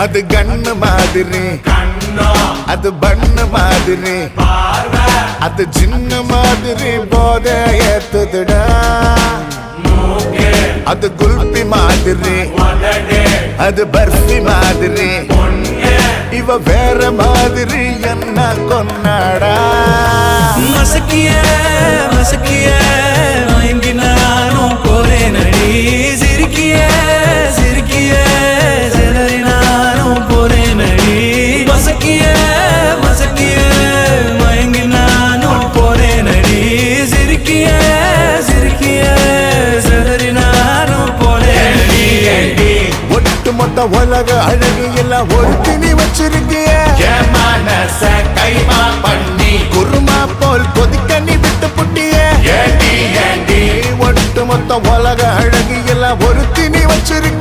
அது கண்ணு மாதிரி, அது பண்ணு மாதிரி, அது சின்ன மாதிரி போத ஏத்துதுடா. அது குல்பி மாதிரி, அது பர்ஃபி மாதிரி, இவ வேற மாதிரி என்ன கொண்டாடா. மசக்கிய மசக்கிய மயங்கி நானும் போறேன் நடி. சிரிக்கிய சிரிக்கிய சிலரி நானும் போறேன் நடி. மசக்கிய மசக்கிய மயங்கி நானும் போறேன் நடி. சிரிக்கிய சிரிக்கிய சிலரி நானும் போறேன் நடி. ஒட்டுமொத்த உலக அழகு எல்லாம் ஒரு திணி வச்சிருக்கிய. கைமா பண்ணி குருமா போல் கொதிக்க நீ விட்டு புட்டிய. ஒட்டுமொத்த உலக அழகு எல்லாம் ஒரு திணி வச்சிருக்க.